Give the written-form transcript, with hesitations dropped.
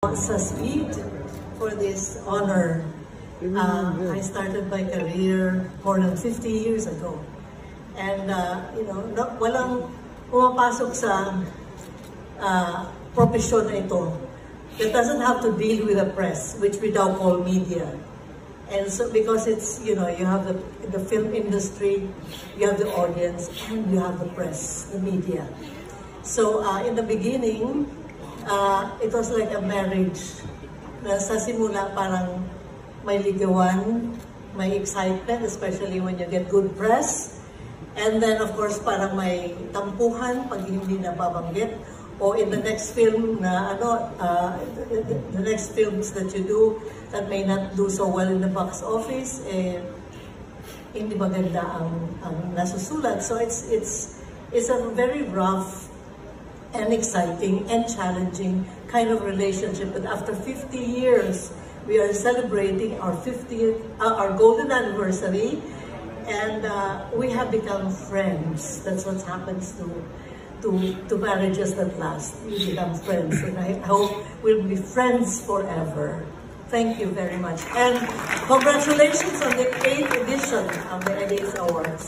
Sa speed for this honor. I started my career more than 50 years ago. And, walang pumapasok sa profesyon na ito that doesn't have to deal with the press, which we now call media. And so, because it's, you have the film industry, you have the audience, and you have the press, the media. So, in the beginning, it was like a marriage. Sa simula parang may ligawan, may excitement, especially when you get good press. And then of course parang may tampuhan pag hindi nababanggit. O in the next film na the next films that you do that may not do so well in the box office, hindi maganda ang nasusulat. So it's a very rough and exciting and challenging kind of relationship. But after 50 years, we are celebrating our 50th, our golden anniversary, and we have become friends. That's what happens to marriages that last. We become friends, and I hope we'll be friends forever. Thank you very much, and congratulations on the 8th edition of the Eddies Awards.